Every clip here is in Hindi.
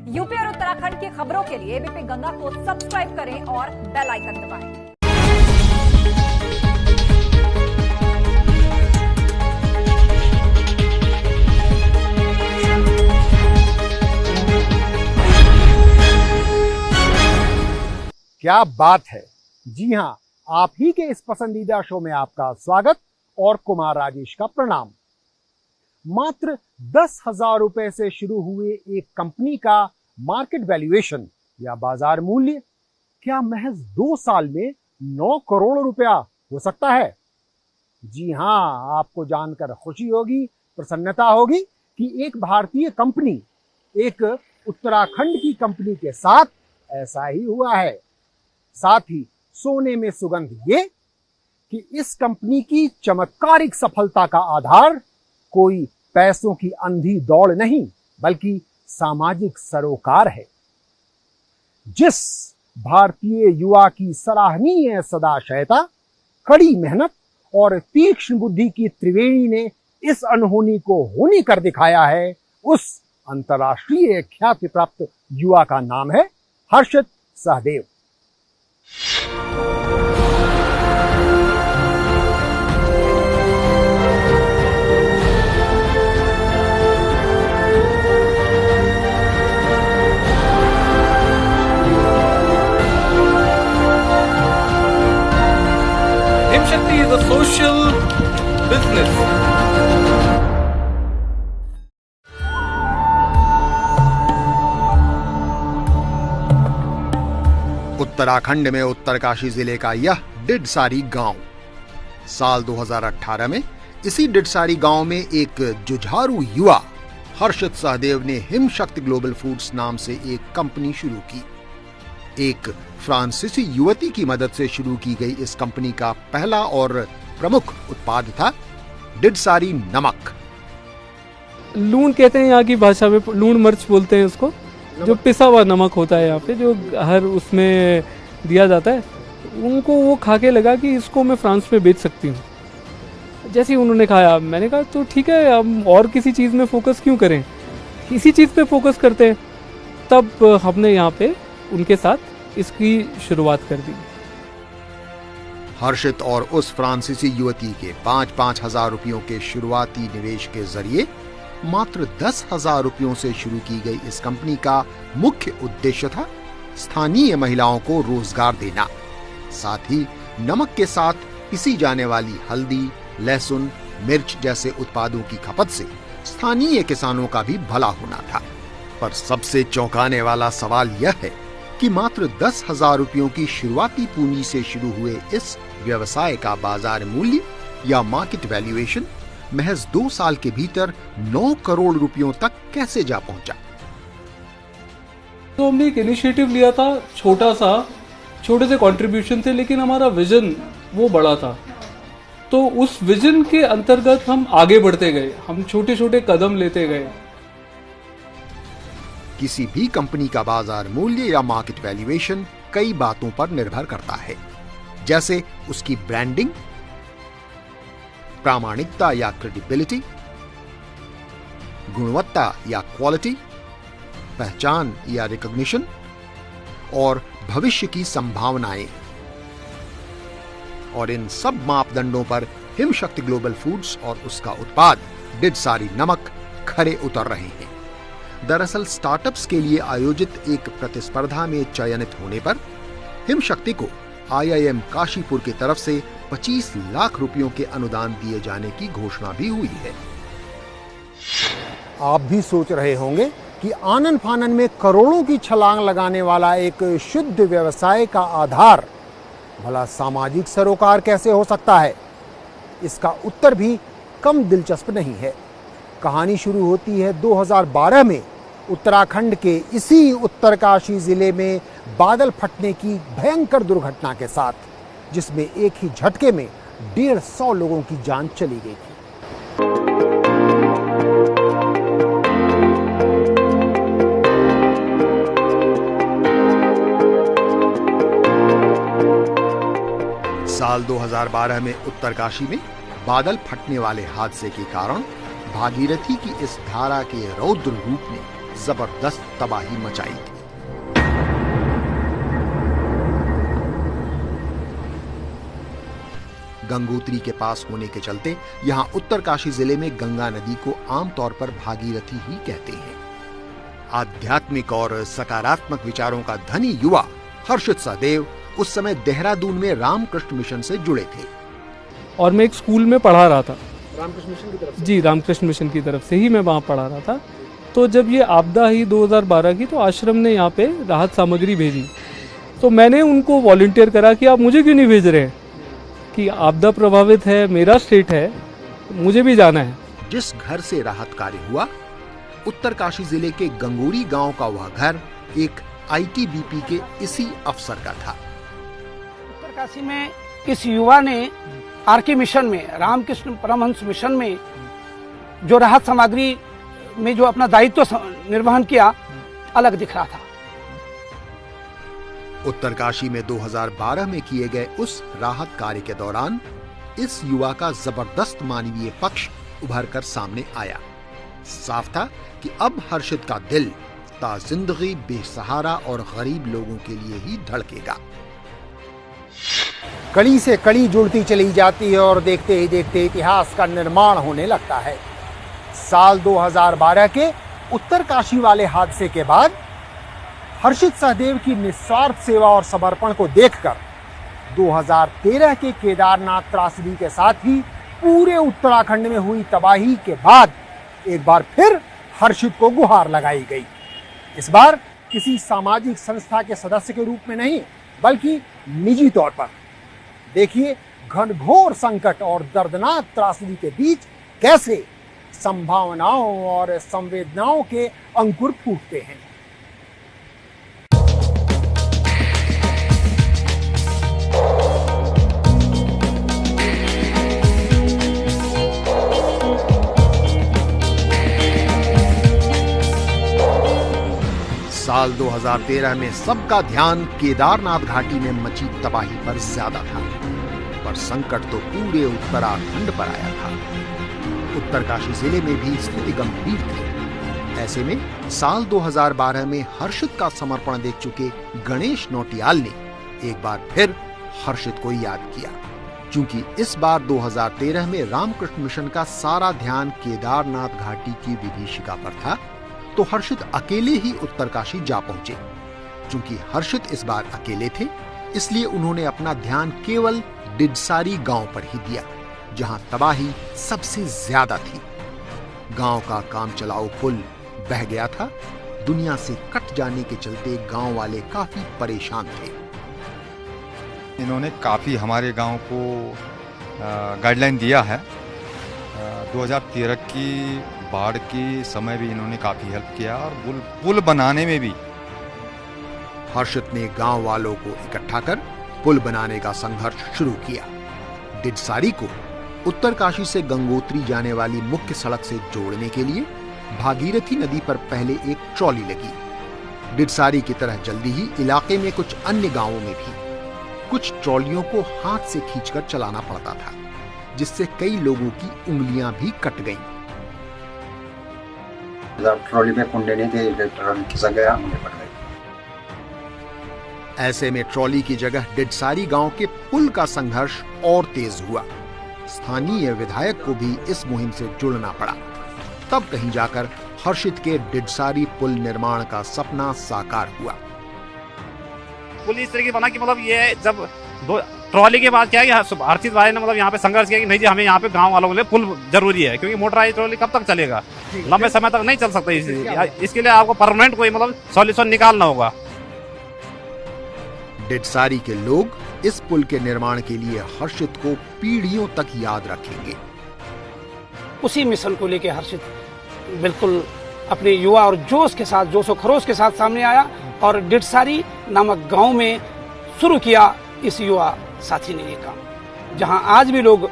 यूपी और उत्तराखंड की खबरों के लिए एबीपी गंगा को सब्सक्राइब करें और बेल आइकन दबाएं। क्या बात है। जी हां, आप ही के इस पसंदीदा शो में आपका स्वागत और कुमार राजेश का प्रणाम। मात्र 10,000 रुपए से शुरू हुए एक कंपनी का मार्केट वैल्यूएशन या बाजार मूल्य क्या महज 2 साल में 9 करोड़ रुपया हो सकता है? जी हां, आपको जानकर खुशी होगी, प्रसन्नता होगी कि एक भारतीय कंपनी, एक उत्तराखंड की कंपनी के साथ ऐसा ही हुआ है। साथ ही सोने में सुगंध ये कि इस कंपनी की चमत्कारिक सफलता का आधार कोई पैसों की अंधी दौड़ नहीं, बल्कि सामाजिक सरोकार है। जिस भारतीय युवा की सराहनीय सदाशयता, कड़ी मेहनत और तीक्ष्ण बुद्धि की त्रिवेणी ने इस अनहोनी को होनी कर दिखाया है, उस अंतर्राष्ट्रीय ख्याति प्राप्त युवा का नाम है हर्षित Sahdev. HIMSHAKTI is a social business. Uttarakhand में उत्तरकाशी जिले का यह डिडसारी गांव साल 2018 में इसी डिडसारी गांव में एक जुझारू युवा हर्षित सहदेव ने हिमशक्ति ग्लोबल फूड्स नाम से एक कंपनी शुरू की। एक फ्रांसीसी युवती की मदद से शुरू की गई इस कंपनी का पहला और प्रमुख उत्पाद था डिडसारी नमक। लूण कहते हैं यहाँ की भाषा में, लूण मिर्च बोलते हैं उसको, जो पिसा हुआ नमक होता है यहाँ पे, जो हर उसमें दिया जाता है। उनको वो खा के लगा कि इसको मैं फ्रांस में बेच सकती हूँ। जैसे ही उन्होंने खाया, मैंने कहा तो ठीक है, हम और किसी चीज़ में फोकस क्यों करें, इसी चीज़ पे फोकस करते हैं। तब हमने यहाँ पे उनके साथ इसकी शुरुआत कर दी। हर्षित और उस फ्रांसीसी युवती के 5-5 हजार रुपयों के शुरुआती निवेश के जरिए मात्र 10,000 रुपयों से शुरू की गई इस कंपनी का मुख्य उद्देश्य था स्थानीय महिलाओं को रोजगार देना। साथ ही नमक के साथ पिसी जाने वाली हल्दी, लहसुन, मिर्च जैसे उत्पादों की खपत से स्थानीय किसानों का भी भला होना था। पर सबसे चौंकाने वाला सवाल यह है कि मात्र 10,000 रुपयों की शुरुआती पूंजी से शुरू हुए इस व्यवसाय का बाजार मूल्य या मार्केट वैल्यूएशन महज 2 साल के भीतर 9 करोड़ रुपयों तक कैसे जा पहुंचा। तो हमने एक इनिशिएटिव लिया था, छोटे से कंट्रीब्यूशन थे, लेकिन हमारा विजन वो बड़ा था। तो उस विजन के अंतर्गत हम आगे बढ़ते गए, हम छोटे छोटे कदम लेते गए। किसी भी कंपनी का बाजार मूल्य या मार्केट वैल्यूएशन कई बातों पर निर्भर करता है, जैसे उसकी ब्रांडिंग, प्रामाणिकता या क्रेडिबिलिटी, गुणवत्ता या क्वालिटी, पहचान या रिकॉग्निशन और भविष्य की संभावनाएं। और इन सब मापदंडों पर हिमशक्ति ग्लोबल फूड्स और उसका उत्पाद डिडसारी नमक खरे उतर रहे हैं। दरअसल स्टार्टअप्स के लिए आयोजित एक प्रतिस्पर्धा में चयनित होने पर हिमशक्ति को IIM काशीपुर की तरफ से 25 लाख रुपयों के अनुदान दिए जाने की घोषणा भी हुई है। आप भी सोच रहे होंगे कि आनन फानन में करोड़ों की छलांग लगाने वाला एक शुद्ध व्यवसाय का आधार भला सामाजिक सरोकार कैसे हो सकता है। इसका उत्तर भी कम दिलचस्प नहीं है। कहानी शुरू होती है 2012 में उत्तराखंड के इसी उत्तरकाशी जिले में बादल फटने की भयंकर दुर्घटना के साथ, जिसमें एक ही झटके में 150 लोगों की जान चली गई थी। साल 2012 में उत्तरकाशी में बादल फटने वाले हादसे के कारण भागीरथी की इस धारा के रौद्र रूप ने जबरदस्त तबाही मचाई थी। गंगोत्री के पास होने के चलते यहां उत्तरकाशी जिले में गंगा नदी को आमतौर पर भागीरथी ही कहते हैं। आध्यात्मिक और सकारात्मक विचारों का धनी युवा हर्षित सहदेव उस समय देहरादून में रामकृष्ण मिशन से जुड़े थे। और मैं एक स्कूल में पढ़ा रहा था। रामकृष्ण मिशन की तरफ से? जी, रामकृष्ण मिशन की तरफ से ही मैं वहाँ पढ़ा रहा था। तो जब ये आपदा ही 2012 की, तो आश्रम ने यहाँ पे राहत सामग्री भेजी। तो मैंने उनको वॉलंटियर करा कि आप मुझे क्यों नहीं भेज रहे हैं, कि आपदा प्रभावित है, मेरा स्टेट है, मुझे भी जाना है। जिस घर से राहत कार्य हुआ, उत्तरकाशी जिले के गंगोरी गांव का वह घर एक आईटीबीपी के इसी अफसर का था। उत्तरकाशी में इस युवा ने आरके मिशन में, रामकृष्ण परमहंस मिशन में जो राहत सामग्री में जो अपना दायित्व निर्वहन किया, अलग दिख रहा था। उत्तरकाशी में 2012 में किए गए उस राहत कार्य के दौरान इस युवा का जबरदस्त मानवीय पक्ष उभर कर सामने आया। साफ था कि अब हर्षित का दिल ताजिंदगी बेसहारा और गरीब लोगों के लिए ही धड़केगा। कड़ी से कड़ी जुड़ती चली जाती है और देखते ही देखते इतिहास का निर्माण होने लगता है। साल 2012 के उत्तरकाशी वाले हादसे के बाद हर्षित सहदेव की निस्वार्थ सेवा और समर्पण को देखकर 2013 के केदारनाथ त्रासदी के साथ ही पूरे उत्तराखंड में हुई तबाही के बाद एक बार फिर हर्षित को गुहार लगाई गई। इस बार किसी सामाजिक संस्था के सदस्य के रूप में नहीं, बल्कि निजी तौर पर। देखिए घनघोर संकट और दर्दनाक त्रासदी के बीच कैसे संभावनाओं और संवेदनाओं के अंकुर फूटते हैं। साल 2013 में सबका ध्यान केदारनाथ घाटी में मची तबाही पर ज्यादा था, पर संकट तो पूरे उत्तराखंड पर आया था। उत्तरकाशी जिले में भी स्थिति गंभीर थी। ऐसे में साल 2012 में हर्षित का समर्पण देख चुके गणेश नौटियाल ने एक बार फिर हर्षित को याद किया, क्योंकि इस बार 2013 में रामकृष्ण मिशन का सारा ध्यान केदारनाथ घाटी की विभीषिका पर था, तो हर्षित अकेले ही उत्तरकाशी जा पहुंचे। चूंकि हर्षित इस बार अकेले थे, इसलिए उन्होंने अपना ध्यान केवल डिडसारी गांव पर ही दिया, जहां तबाही सबसे ज्यादा थी। गांव का काम चलाओ पुल बह गया था। दुनिया से कट जाने के चलते गांव वाले काफी परेशान थे। इन्होंने काफी हमारे गांव को गाइडलाइन दिया है। 2013 की बाढ़ के समय भी इन्होंने काफी हेल्प किया और पुल बनाने में भी। हर्षित ने गांव वालों को इकट्ठा कर पुल बनाने का संघर्ष शुरू किया। डिडसारी को उत्तरकाशी से गंगोत्री जाने वाली मुख्य सड़क से जोड़ने के लिए भागीरथी नदी पर पहले एक ट्रॉली लगी। डिडसारी की तरह जल्दी ही इलाके में कुछ अन्य गांवों में भी कुछ ट्रॉलियों को हाथ से खींचकर चलाना पड़ता था, जिससे कई लोगों की उंगलियां भी कट गईं। ट्रॉली में कुंडे नहीं थे, ट्रॉली खिसक गया, मुझे पड़ गई। ऐसे में ट्रॉली की जगह डिडसारी गांव के पुल का संघर्ष और तेज हुआ। स्थानीय विधायक को भी इस मुहिम से जुड़ना पड़ा। तब कहीं जाकर हर्षित के डिडसारी पुल निर्माण का सपना साकार हुआ। पुल इस तरह की बना कि मतलब ये जब ट्रॉली के बाद क्या है, हर्षित भाई ने मतलब यहाँ पे संघर्ष किया कि नहीं जी, हमें यहाँ पे गांव वालों के लिए पुल जरूरी है, क्योंकि मोटराइज ट्रॉली कब तक चलेगा, लंबे समय तक नहीं चल सकता। इसके लिए आपको परमानेंट कोई मतलब सॉल्यूशन निकालना होगा। डिडसारी के लोग इस पुल के निर्माण के लिए हर्षित को पीढ़ियों तक याद रखेंगे। उसी मिशन को लेकर हर्षित बिल्कुल अपने युवा और जोश के साथ, जोश और खरोश के साथ सामने आया और डिडसारी नामक गांव में शुरू किया इस युवा साथी ने ये काम, जहां आज भी लोग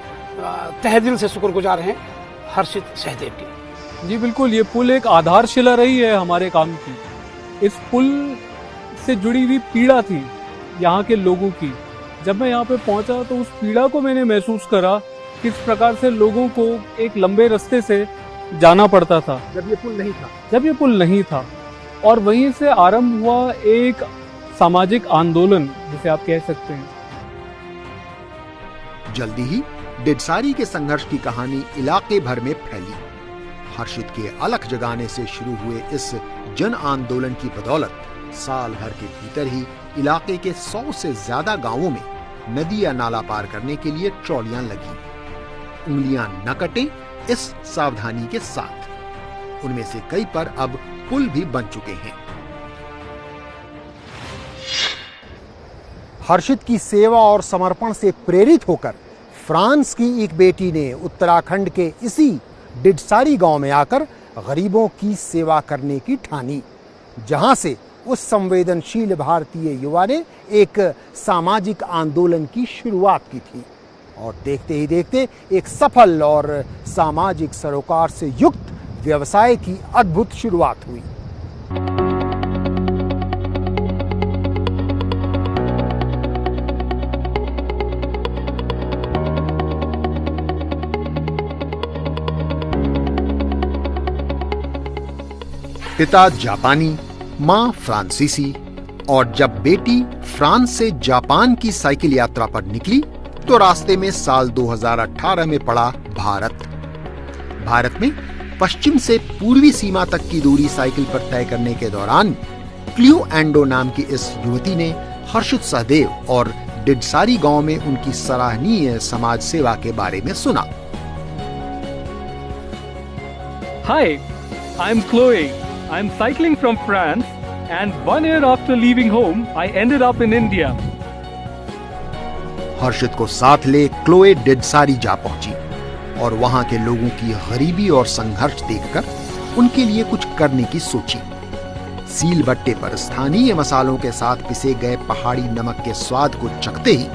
तहे दिल से शुक्रगुजार हैं हर्षित सहदेव की। जी बिल्कुल, ये पुल एक आधारशिला रही है हमारे काम की। इस पुल से जुड़ी हुई पीड़ा थी यहाँ के लोगों की। जब मैं यहाँ पे पहुंचा तो उस पीड़ा को मैंने महसूस करा, किस प्रकार से लोगों को एक लंबे रास्ते से जाना पड़ता था जब ये पुल नहीं था। और वहीं से आरंभ हुआ एक सामाजिक आंदोलन, जिसे आप कह सकते हैं। जल्दी ही डेडसारी के संघर्ष की कहानी इलाके भर में फैली। हर्षित के अलख जगाने से शुरू हुए इस जन आंदोलन की बदौलत साल भर के भीतर ही इलाके के 100 से ज्यादा गांवों में नदी या नाला पार करने के लिए ट्रॉलियां लगी। उंगलियां न कटें, इस सावधानी के साथ। उनमें से कई पर अब पुल भी बन चुके हैं। हर्षित की सेवा और समर्पण से प्रेरित होकर फ्रांस की एक बेटी ने उत्तराखंड के इसी डेडसारी गांव में आकर गरीबों की सेवा करने की ठानी, जहां से उस संवेदनशील भारतीय युवा ने एक सामाजिक आंदोलन की शुरुआत की थी। और देखते ही देखते एक सफल और सामाजिक सरोकार से युक्त व्यवसाय की अद्भुत शुरुआत हुई। पिता जापानी, मां फ्रांसीसी, और जब बेटी फ्रांस से जापान की साइकिल यात्रा पर निकली तो रास्ते में साल 2018 में पड़ा भारत में पश्चिम से पूर्वी सीमा तक की दूरी साइकिल पर तय करने के दौरान क्लियो एंडो नाम की इस युवती ने हर्षित सहदेव और डेडसारी गांव में उनकी सराहनीय समाज सेवा के बारे में सुना। Hi, I'm Chloe. I'm cycling from France, and 1 year after leaving home, I ended up in India. हर्षित को साथ ले क्लोए डेडसारी जा पहुंची और वहां के लोगों की गरीबी और संघर्ष देखकर उनके लिए कुछ करने की सोची। सील बट्टे पर स्थानीय मसालों के साथ पिसे गए पहाड़ी नमक के स्वाद को चखते ही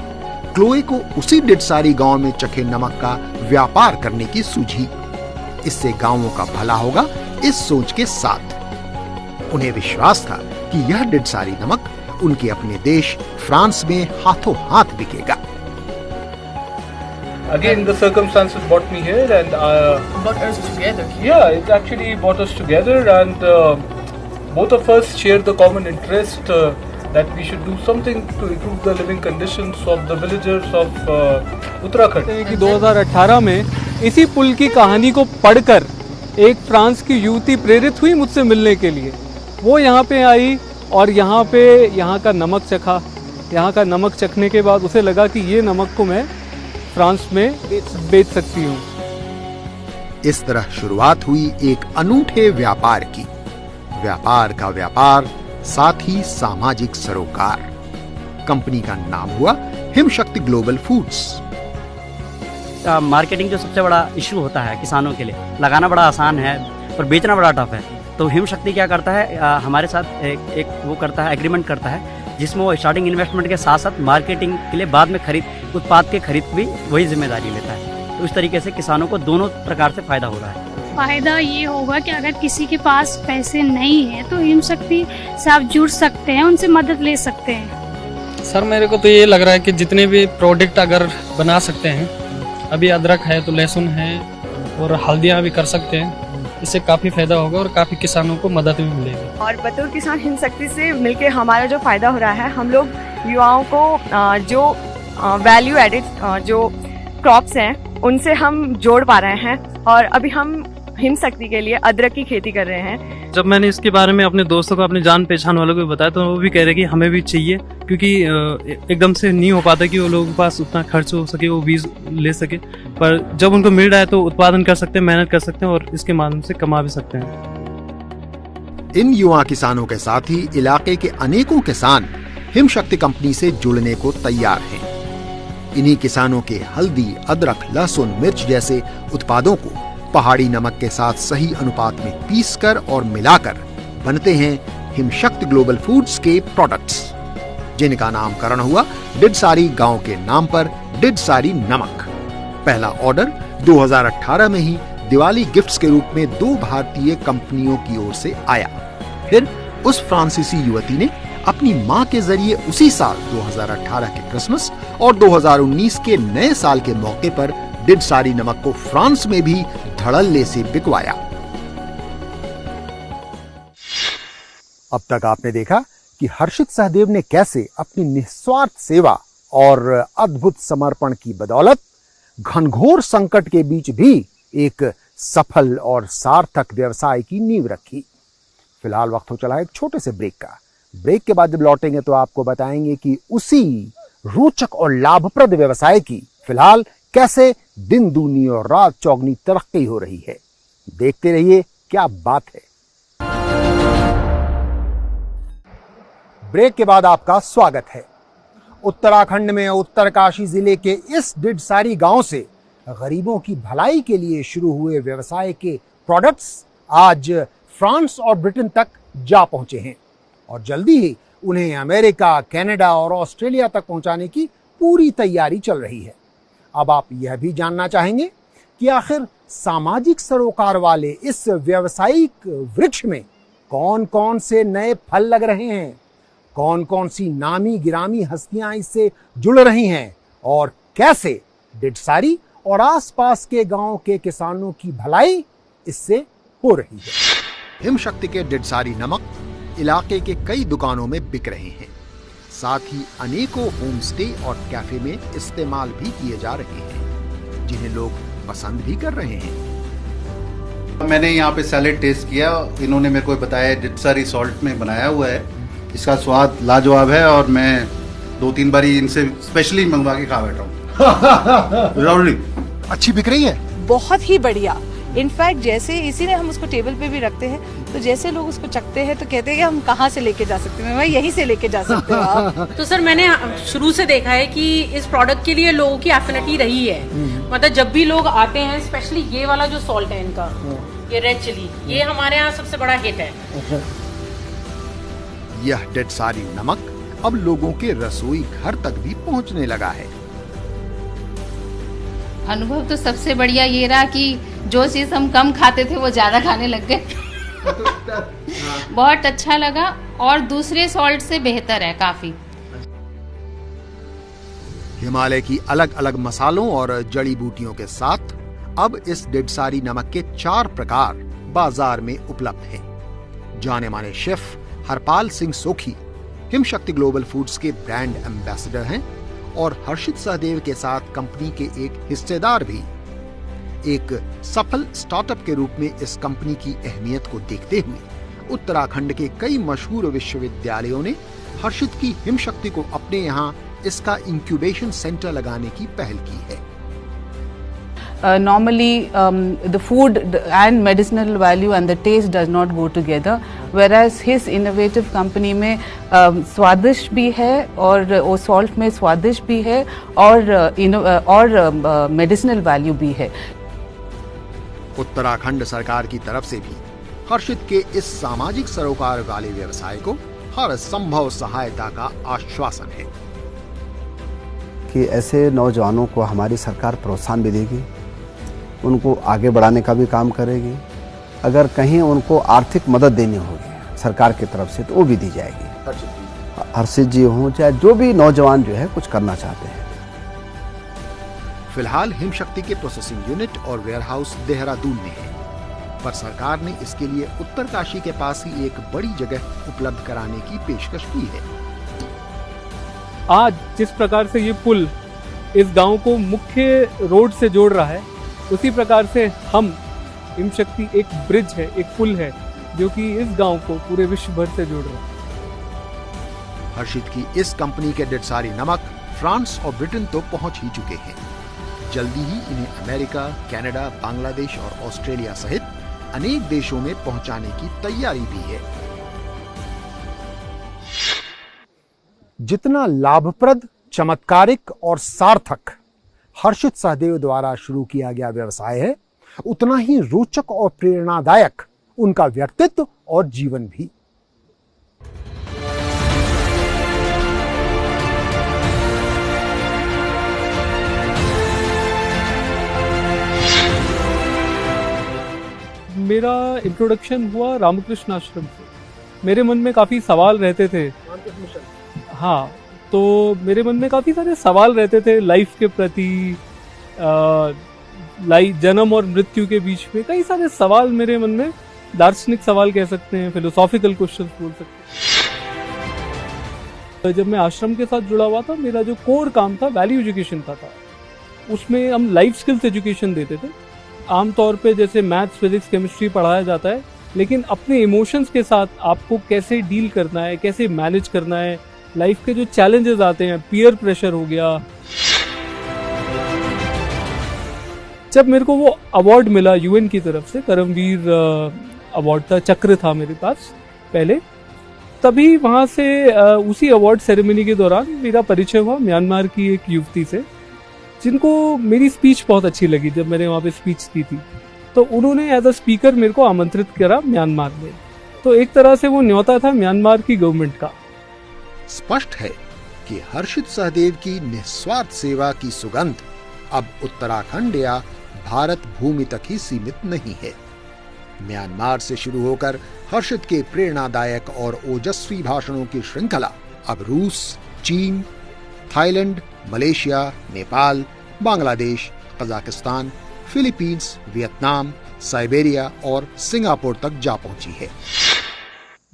क्लोए को उसी डेडसारी गांव में चखे नमक का व्यापार करने की सूझी। इससे गांवों का भला होगा, इस सोच के साथ उन्हें विश्वास था कि यह डेडसारी नमक उनके अपने देश फ्रांस में हाथों हाथ बिकेगा। Again, the circumstances brought me here, and brought us together. Yeah, it actually brought us together, and both of us shared the common interest that we should do something to improve the living conditions of the villagers of Uttarakhand. कि 2018 में इसी पुल की कहानी को पढ़कर एक फ्रांस की युवती प्रेरित हुई मुझसे मिलने के लिए। वो यहाँ पे आई और यहाँ का नमक चखा। यहाँ का नमक चखने के बाद उसे लगा कि ये नमक को मैं फ्रांस में बेच सकती हूँ। इस तरह शुरुआत हुई एक अनूठे व्यापार की। व्यापार का व्यापार, साथ ही सामाजिक सरोकार। कंपनी का नाम हुआ हिमशक्ति ग्लोबल फूड्स। मार्केटिंग जो सबसे बड़ा इशू होता है किसानों के लिए, लगाना बड़ा आसान है और बेचना बड़ा टफ है। तो हिमशक्ति क्या करता है, हमारे साथ एक वो करता है, एग्रीमेंट करता है, जिसमें वो स्टार्टिंग इन्वेस्टमेंट के साथ साथ मार्केटिंग के लिए बाद में उत्पाद के खरीद भी वही जिम्मेदारी लेता है। तो इस तरीके से किसानों को दोनों प्रकार से फायदा हो रहा है। फायदा ये होगा कि अगर किसी के पास पैसे नहीं है तो हिमशक्ति से आप जुड़ सकते हैं, उनसे मदद ले सकते हैं। सर मेरे को तो ये लग रहा है कि जितने भी प्रोडक्ट अगर बना सकते हैं, अभी अदरक है तो लहसुन है और हल्दियाँ भी कर सकते हैं, इससे काफी फायदा होगा और काफी किसानों को मदद भी मिलेगी। और बतौर किसान हिमशक्ति से मिलके हमारा जो फायदा हो रहा है, हम लोग युवाओं को जो वैल्यू एडिड जो क्रॉप्स हैं उनसे हम जोड़ पा रहे हैं। और अभी हम हिमशक्ति के लिए अदरक की खेती कर रहे हैं। जब मैंने इसके बारे में अपने दोस्तों को, अपने जान पहचान वालों को बताया तो वो भी कह रहे कि हमें भी चाहिए, क्योंकि एकदम से नहीं हो पाता कि वो लोगों के पास उतना खर्च हो सके, वो बीज ले सके। पर जब उनको मिल रहा है तो उत्पादन कर सकते हैं, मेहनत कर सकते हैं और इसके माध्यम से कमा भी सकते हैं। इन युवा किसानों के साथ ही इलाके के अनेकों किसान हिमशक्ति कंपनी से जुड़ने को तैयार हैं। इन्हीं किसानों के हल्दी, अदरक, लहसुन, मिर्च जैसे उत्पादों को पहाड़ी नमक के साथ सही अनुपात में पीसकर और मिलाकर बनते हैं हिमशक्ति ग्लोबल फूड्स के प्रोडक्ट्स, जिनका नामकरण हुआ डेडसारी गांव के नाम पर डेडसारी नमक। पहला ऑर्डर 2018 में ही दिवाली गिफ्ट्स के रूप में 2 भारतीय कंपनियों की ओर से आया। फिर उस फ्रांसीसी युवती ने अपनी मां के जरिए उसी साल 2018 के क्रिसमस और 2019 के नए साल के मौके पर डेडसारी नमक को फ्रांस में भी धड़ल्ले से बिकवाया। अब तक आपने देखा कि हर्षित सहदेव ने कैसे अपनी निस्वार्थ सेवा और अद्भुत समर्पण की बदौलत घनघोर संकट के बीच भी एक सफल और सार्थक व्यवसाय की नींव रखी। फिलहाल वक्त हो चला है एक छोटे से ब्रेक का। ब्रेक के बाद जब लौटेंगे तो आपको बताएंगे कि उसी रोचक और लाभप्रद व्यवसाय की फिलहाल कैसे दिन दूनी और रात चौगनी तरक्की हो रही है। देखते रहिए, क्या बात है। ब्रेक के बाद आपका स्वागत है। उत्तराखंड में उत्तरकाशी जिले के इस डिडसारी गांव से गरीबों की भलाई के लिए शुरू हुए व्यवसाय के प्रोडक्ट्स आज फ्रांस और ब्रिटेन तक जा पहुंचे हैं और जल्दी ही उन्हें अमेरिका, कनाडा और ऑस्ट्रेलिया तक पहुंचाने की पूरी तैयारी चल रही है। अब आप यह भी जानना चाहेंगे कि आखिर सामाजिक सरोकार वाले इस व्यावसायिक वृक्ष में कौन कौन से नए फल लग रहे हैं, कौन कौन सी नामी गिरामी हस्तियां इससे जुड़ रही हैं और कैसे डिडसारी और आसपास के गांव के किसानों की भलाई इससे हो रही है। हिमशक्ति के डिडसारी नमक इलाके के कई दुकानों में बिक रहे हैं। साथ ही अनेकों होम स्टे और कैफे में इस्तेमाल भी किए जा रहे हैं, जिन्हें लोग पसंद भी कर रहे हैं। मैंने यहाँ पे सैलेड टेस्ट किया, इन्होंने मेरे को बताया डिडसारी सॉल्ट में बनाया हुआ है। इसका स्वाद लाजवाब है और मैं 2-3 बारी इनसे स्पेशली मंगवा के खा बैठा हूँ। अच्छी बिक रही है, बहुत ही बढ़िया। इनफैक्ट जैसे इसीलिए हम उसको टेबल पे भी रखते हैं, तो जैसे लोग उसको चखते हैं तो कहते हैं कि हम कहाँ से लेके जा सकते हैं, मैं यहीं से लेके जा सकते हो आप। तो सर मैंने शुरू से देखा है कि इस प्रोडक्ट के लिए लोगों की एफिनिटी रही है। मतलब जब भी लोग आते हैं, स्पेशली ये वाला जो सॉल्ट है इनका, ये रेड चिली, ये हमारे यहाँ सबसे बड़ा हिट है। यह डिडसारी नमक अब लोगों के रसोई घर तक भी पहुंचने लगा है। अनुभव तो सबसे बढ़िया ये रहा कि जो चीज हम कम खाते थे वो ज्यादा खाने लग गए। बहुत अच्छा लगा और दूसरे सॉल्ट से बेहतर है काफी। हिमालय की अलग अलग मसालों और जड़ी बूटियों के साथ अब इस डिडसारी नमक के 4 प्रकार बाजार में उपलब्ध हैं। जाने माने शेफ हरपाल सिंह सोखी हिमशक्ति ग्लोबल फूड्स के ब्रांड एम्बेसडर हैं और हर्षित सहदेव के साथ कंपनी के एक हिस्सेदार भी। एक सफल स्टार्टअप के रूप में इस कंपनी की अहमियत को देखते हुए उत्तराखंड के कई मशहूर विश्वविद्यालयों ने हर्षित की हिमशक्ति को अपने यहाँ इसका इंक्यूबेशन सेंटर लगाने की पहल की है। Normally the food and medicinal value and the taste does not go together, whereas his innovative company में स्वादिष्ट भी है और वो सॉल्ट में स्वादिष्ट भी है और मेडिसिनल वैल्यू भी है। उत्तराखंड सरकार की तरफ से भी हर्षित के इस सामाजिक सरोकार वाले व्यवसाय को हर संभव सहायता का आश्वासन है कि ऐसे नौजवानों को हमारी सरकार प्रोत्साहन भी देगी, उनको आगे बढ़ाने का भी काम करेगी। अगर कहीं उनको आर्थिक मदद देनी होगी सरकार की तरफ से तो वो भी दी जाएगी। हर्षित जी हों चाहे जो भी नौजवान जो है कुछ करना चाहते हैं। फिलहाल हिमशक्ति के प्रोसेसिंग यूनिट और वेयरहाउस देहरादून में है, पर सरकार ने इसके लिए उत्तरकाशी के पास ही एक बड़ी जगह उपलब्ध कराने की पेशकश की है। आज जिस प्रकार से ये पुल इस गांव को मुख्य रोड से जोड़ रहा है, उसी प्रकार से हम हिमशक्ति एक ब्रिज है, एक पुल है जो कि इस गांव को पूरे विश्व भर से जोड़ रहा है। हर्षित की इस कंपनी के डिडसारी नमक फ्रांस और ब्रिटेन तो पहुंच ही चुके हैं। जल्दी ही इन्हें अमेरिका, कनाडा, बांग्लादेश और ऑस्ट्रेलिया सहित अनेक देशों में पहुंचाने की तैयारी भी है। जितना लाभप्रद, चमत्कारिक और सार्थक हर्षित सहदेव द्वारा शुरू किया गया व्यवसाय है, उतना ही रोचक और प्रेरणादायक उनका व्यक्तित्व और जीवन भी। मेरा इंट्रोडक्शन हुआ रामकृष्ण आश्रम से। मेरे मन में काफ़ी सवाल रहते थे। हाँ, तो मेरे मन में काफ़ी सारे सवाल रहते थे लाइफ के प्रति, जन्म और मृत्यु के बीच में कई सारे सवाल मेरे मन में दार्शनिक सवाल कह सकते हैं, फिलोसॉफिकल क्वेश्चन बोल सकते हैं। जब मैं आश्रम के साथ जुड़ा हुआ था, मेरा जो कोर काम था वैल्यू एजुकेशन का था। उसमें हम लाइफ स्किल्स एजुकेशन देते थे। आमतौर पे जैसे मैथ्स, फिजिक्स, केमिस्ट्री पढ़ाया जाता है, लेकिन अपने इमोशंस के साथ आपको कैसे डील करना है, कैसे मैनेज करना है, लाइफ के जो चैलेंजेस आते हैं, पीयर प्रेशर हो गया। जब मेरे को वो अवार्ड मिला यूएन की तरफ से, करमवीर अवार्ड था, चक्र था मेरे पास पहले, तभी वहाँ से उसी अवार्ड सेरेमनी के दौरान मेरा परिचय हुआ म्यांमार की एक युवती से, जिनको मेरी स्पीच बहुत अच्छी लगी। जब मैंने वहाँ पे स्पीच दी थी तो उन्होंने एज अ स्पीकर मेरे को आमंत्रित करा म्यांमार में। तो एक तरह से वो न्योता था म्यांमार की गवर्नमेंट का। स्पष्ट है कि हर्षित सहदेव की निस्वार्थ सेवा की सुगंध अब उत्तराखंड या भारत भूमि तक ही सीमित नहीं है। म्यांमार से शुरू होकर हर्षित के प्रेरणादायक और ओजस्वी भाषणों की श्रृंखला अब रूस, चीन, Thailand, Malaysia, Nepal, Bangladesh, Kazakhstan, Philippines, Vietnam, Siberia और सिंगापुर तक जा पहुंची है।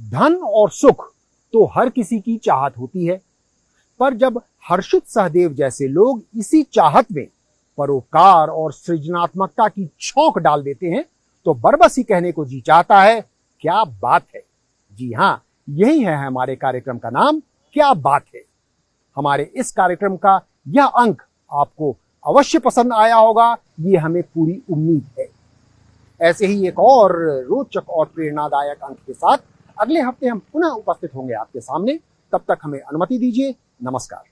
धन और सुख तो हर किसी की चाहत होती है, पर जब हर्षित सहदेव जैसे लोग इसी चाहत में परोपकार और सृजनात्मकता की छौंक डाल देते हैं तो बरबस ही कहने को जी चाहता है, क्या बात है। जी हाँ, यही है हमारे कार्यक्रम का नाम, क्या बात है। हमारे इस कार्यक्रम का यह अंक आपको अवश्य पसंद आया होगा, ये हमें पूरी उम्मीद है। ऐसे ही एक और रोचक और प्रेरणादायक अंक के साथ अगले हफ्ते हम पुनः उपस्थित होंगे आपके सामने। तब तक हमें अनुमति दीजिए। नमस्कार।